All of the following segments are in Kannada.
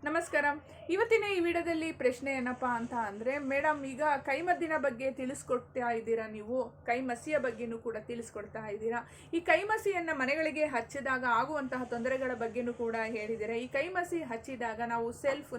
ನಮಸ್ಕಾರ. ಇವತ್ತಿನ ಈ ವಿಡಿಯೋದಲ್ಲಿ ಪ್ರಶ್ನೆ ಏನಪ್ಪಾ ಅಂತ ಅಂದರೆ, ಮೇಡಮ್ ಈಗ ಕೈಮದ್ದಿನ ಬಗ್ಗೆ ತಿಳಿಸ್ಕೊಡ್ತಾ ಇದ್ದೀರಾ, ನೀವು ಕೈಮಸಿಯ ಬಗ್ಗೆನೂ ಕೂಡ ತಿಳಿಸ್ಕೊಡ್ತಾ ಇದ್ದೀರಾ. ಈ ಕೈಮಸಿಯನ್ನು ಮನೆಗಳಿಗೆ ಹಚ್ಚಿದಾಗ ಆಗುವಂತಹ ತೊಂದರೆಗಳ ಬಗ್ಗೆನೂ ಕೂಡ ಹೇಳಿದ್ದೀರಾ. ಈ ಕೈಮಸಿ ಹಚ್ಚಿದಾಗ ನಾವು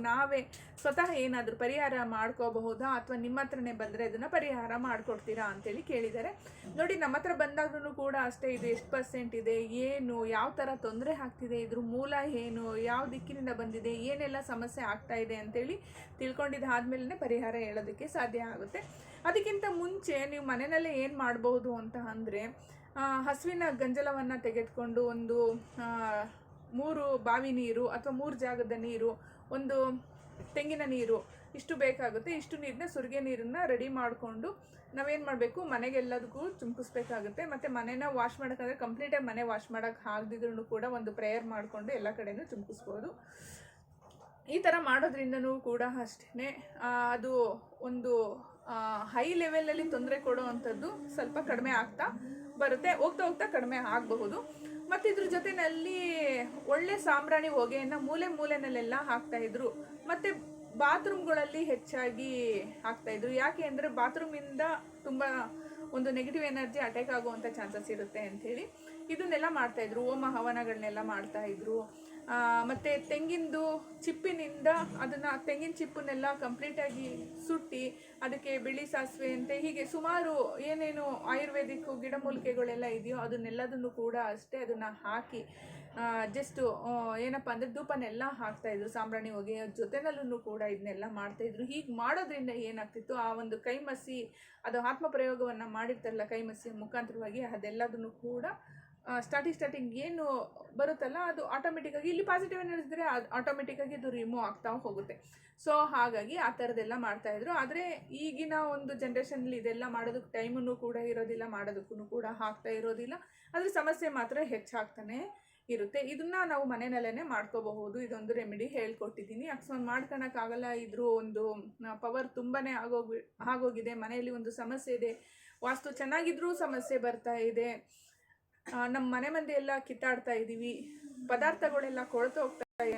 ನಾವೇ ಸ್ವತಃ ಏನಾದರೂ ಪರಿಹಾರ ಮಾಡ್ಕೋಬಹುದಾ, ಅಥವಾ ನಿಮ್ಮ ಹತ್ರನೇ ಬಂದರೆ ಅದನ್ನು ಪರಿಹಾರ ಮಾಡಿಕೊಡ್ತೀರಾ ಅಂತೇಳಿ ಕೇಳಿದ್ದಾರೆ. ನೋಡಿ, ನಮ್ಮ ಹತ್ರ ಬಂದಾಗ್ಲೂ ಕೂಡ ಅಷ್ಟೇ, ಇದು ಎಷ್ಟು % ಇದೆ, ಏನು ಯಾವ ಥರ ತೊಂದರೆ ಆಗ್ತಿದೆ, ಇದ್ರ ಮೂಲ ಏನು, ಯಾವ ದಿಕ್ಕಿನಿಂದ ಬಂದಿದೆ, ಏನೆಲ್ಲ ಸಮಸ್ಯೆ ಆಗ್ತಾ ಇದೆ ಅಂತೇಳಿ ತಿಳ್ಕೊಂಡಿದ್ದಾದ್ಮೇಲೆ ಪರಿಹಾರ ಹೇಳೋದಕ್ಕೆ ಸಾಧ್ಯ ಆಗುತ್ತೆ. ಅದಕ್ಕಿಂತ ಮುಂಚೆ ನೀವು ಮನೆಯಲ್ಲೇ ಏನು ಮಾಡಬಹುದು ಅಂತ ಅಂದರೆ, ಹಸುವಿನ ಗಂಜಲವನ್ನು ತೆಗೆದುಕೊಂಡು ಒಂದು 3 ಬಾವಿ ನೀರು ಅಥವಾ 3 ಜಾಗದ ನೀರು, ಒಂದು ತೆಂಗಿನ ನೀರು, ಇಷ್ಟು ಬೇಕಾಗುತ್ತೆ. ಇಷ್ಟು ನೀರನ್ನ ಸುರಿಗೆ ನೀರನ್ನು ರೆಡಿ ಮಾಡಿಕೊಂಡು ನಾವೇನು ಮಾಡಬೇಕು, ಮನೆಗೆಲ್ಲದಕ್ಕೂ ಚುಮ್ಕಿಸ್ಬೇಕಾಗುತ್ತೆ. ಮತ್ತು ಮನೆನ ವಾಶ್ ಮಾಡೋಕ್ಕಾದ್ರೆ ಕಂಪ್ಲೀಟಾಗಿ ಮನೆ ವಾಶ್ ಮಾಡೋಕ್ಕೆ ಆಗದಿದ್ರೂ ಕೂಡ ಒಂದು ಪ್ರೇಯರ್ ಮಾಡಿಕೊಂಡು ಎಲ್ಲ ಕಡೆಯೂ ಚುಮ್ಕಿಸ್ಬೋದು. ಈ ಥರ ಮಾಡೋದ್ರಿಂದನೂ ಕೂಡ ಅಷ್ಟೇ ಅದು ಒಂದು ಹೈ ಲೆವೆಲಲ್ಲಿ ತೊಂದರೆ ಕೊಡೋ ಅಂಥದ್ದು ಸ್ವಲ್ಪ ಕಡಿಮೆ ಆಗ್ತಾ ಬರುತ್ತೆ, ಹೋಗ್ತಾ ಹೋಗ್ತಾ ಕಡಿಮೆ ಆಗಬಹುದು. ಮತ್ತು ಇದ್ರ ಜೊತೆಯಲ್ಲಿ ಒಳ್ಳೆ ಸಾಂಬ್ರಾಣಿ ಹೊಗೆಯನ್ನು ಮೂಲೆನಲ್ಲೆಲ್ಲ ಹಾಕ್ತಾಯಿದ್ರು. ಮತ್ತು ಬಾತ್ರೂಮ್ಗಳಲ್ಲಿ ಹೆಚ್ಚಾಗಿ ಹಾಕ್ತಾಯಿದ್ರು. ಯಾಕೆ ಅಂದರೆ ಬಾತ್ರೂಮಿಂದ ತುಂಬ ಒಂದು ನೆಗೆಟಿವ್ ಎನರ್ಜಿ ಅಟ್ಯಾಕ್ ಆಗುವಂಥ ಚಾನ್ಸಸ್ ಇರುತ್ತೆ ಅಂಥೇಳಿ ಇದನ್ನೆಲ್ಲ ಮಾಡ್ತಾಯಿದ್ರು. ಹೋಮ ಹವನಗಳನ್ನೆಲ್ಲ ಮಾಡ್ತಾಯಿದ್ರು. ಮತ್ತು ತೆಂಗಿಂದು ಚಿಪ್ಪಿನಿಂದ ಅದನ್ನು ತೆಂಗಿನ ಚಿಪ್ಪನ್ನೆಲ್ಲ ಕಂಪ್ಲೀಟಾಗಿ ಸುಟ್ಟಿ ಅದಕ್ಕೆ ಬಿಳಿ ಸಾಸಿವೆ ಅಂತೆ ಹೀಗೆ ಸುಮಾರು ಏನೇನು ಆಯುರ್ವೇದಿಕ್ ಗಿಡಮೂಲಿಕೆಗಳೆಲ್ಲ ಇದೆಯೋ ಅದನ್ನೆಲ್ಲದನ್ನು ಕೂಡ ಅಷ್ಟೇ ಅದನ್ನು ಹಾಕಿ ಜಸ್ಟು ಏನಪ್ಪ ಅಂದರೆ ಧೂಪನೆಲ್ಲ ಹಾಕ್ತಾಯಿದ್ರು. ಸಾಂಬ್ರಾಣಿ ಹೊಗೆ ಜೊತೆನಲ್ಲೂ ಕೂಡ ಇದನ್ನೆಲ್ಲ ಮಾಡ್ತಾಯಿದ್ರು. ಹೀಗೆ ಮಾಡೋದ್ರಿಂದ ಏನಾಗ್ತಿತ್ತು, ಆ ಒಂದು ಕೈಮಸಿ ಅದು ಆತ್ಮ ಪ್ರಯೋಗವನ್ನು ಮಾಡಿರ್ತಾರಲ್ಲ ಕೈಮಸಿಯ ಮುಖಾಂತರವಾಗಿ, ಅದೆಲ್ಲದನ್ನು ಕೂಡ ಸ್ಟಾರ್ಟಿಂಗ್ ಏನು ಬರುತ್ತಲ್ಲ ಅದು ಆಟೋಮೆಟಿಕ್ಕಾಗಿ ಇಲ್ಲಿ ಪಾಸಿಟಿವ್ ಎನರ್ಜಿ ಅದು ಆಟೋಮೆಟಿಕ್ಕಾಗಿ ಅದು ರಿಮೂವ್ ಆಗ್ತಾ ಹೋಗುತ್ತೆ. ಸೊ ಹಾಗಾಗಿ ಆ ಥರದ್ದೆಲ್ಲ ಮಾಡ್ತಾಯಿದ್ರು. ಆದರೆ ಈಗಿನ ಒಂದು ಜನ್ರೇಷನಲ್ಲಿ ಇದೆಲ್ಲ ಮಾಡೋದಕ್ಕೆ ಟೈಮನ್ನು ಕೂಡ ಇರೋದಿಲ್ಲ, ಮಾಡೋದಕ್ಕೂ ಕೂಡ ಆಗ್ತಾ ಇರೋದಿಲ್ಲ. ಅದ್ರ ಸಮಸ್ಯೆ ಮಾತ್ರ ಹೆಚ್ಚಾಗ್ತಾನೆ ಇರುತ್ತೆ. ಇದನ್ನು ನಾವು ಮನೆಯಲ್ಲೇ ಮಾಡ್ಕೋಬಹುದು. ಇದೊಂದು ರೆಮಿಡಿ ಹೇಳ್ಕೊಟ್ಟಿದ್ದೀನಿ. ಅಕಸ್ಮಾತ್ ಮಾಡ್ಕೊಳಕ್ಕಾಗಲ್ಲ, ಇದ್ರ ಒಂದು ಪವರ್ ತುಂಬಾ ಆಗೋಗಿದೆ, ಮನೆಯಲ್ಲಿ ಒಂದು ಸಮಸ್ಯೆ ಇದೆ, ವಾಸ್ತು ಚೆನ್ನಾಗಿದ್ರೂ ಸಮಸ್ಯೆ ಬರ್ತಾ ಇದೆ, ನಮ್ಮ ಮನೆ ಮಂದಿ ಎಲ್ಲ ಕಿತ್ತಾಡ್ತಾ ಇದ್ದೀವಿ, ಪದಾರ್ಥಗಳೆಲ್ಲ ಕೊಳ್ತು ಹೋಗ್ತಾ ಇದೆ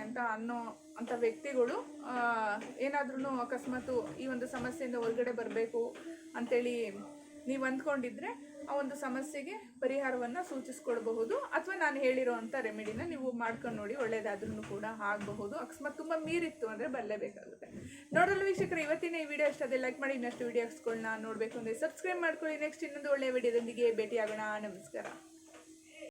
ಅಂಥ ವ್ಯಕ್ತಿಗಳು ಏನಾದ್ರೂ ಅಕಸ್ಮಾತ್ ಈ ಒಂದು ಸಮಸ್ಯೆಯಿಂದ ಹೊರಗಡೆ ಬರಬೇಕು ಅಂಥೇಳಿ ನೀವು ಅಂದ್ಕೊಂಡಿದ್ರೆ ಆ ಒಂದು ಸಮಸ್ಯೆಗೆ ಪರಿಹಾರವನ್ನು ಸೂಚಿಸ್ಕೊಡ್ಬಹುದು. ಅಥವಾ ನಾನು ಹೇಳಿರೋ ಅಂಥ ರೆಮಿಡಿನ ನೀವು ಮಾಡ್ಕೊಂಡು ನೋಡಿ, ಒಳ್ಳೆಯದಾದ್ರೂ ಕೂಡ ಆಗಬಹುದು. ಅಕಸ್ಮಾತ್ ತುಂಬ ಮೀರಿತ್ತು ಅಂದರೆ ಬರಲೇಬೇಕಾಗುತ್ತೆ. ನೋಡಲು ವೀಕ್ಷಕರು, ಇವತ್ತಿನ ಈ ವಿಡಿಯೋ ಅಷ್ಟೇ ಲೈಕ್ ಮಾಡಿ, ಇನ್ನಷ್ಟು ವೀಡಿಯೋಸ್ಗಳನ್ನ ನೋಡಬೇಕು ಅಂದರೆ ಸಬ್ಸ್ಕ್ರೈಬ್ ಮಾಡ್ಕೊಳ್ಳಿ. ನೆಕ್ಸ್ಟ್ ಇನ್ನೊಂದು ಒಳ್ಳೆಯ ವಿಡಿಯೋದೊಂದಿಗೆ ಭೇಟಿಯಾಗೋಣ. ನಮಸ್ಕಾರ.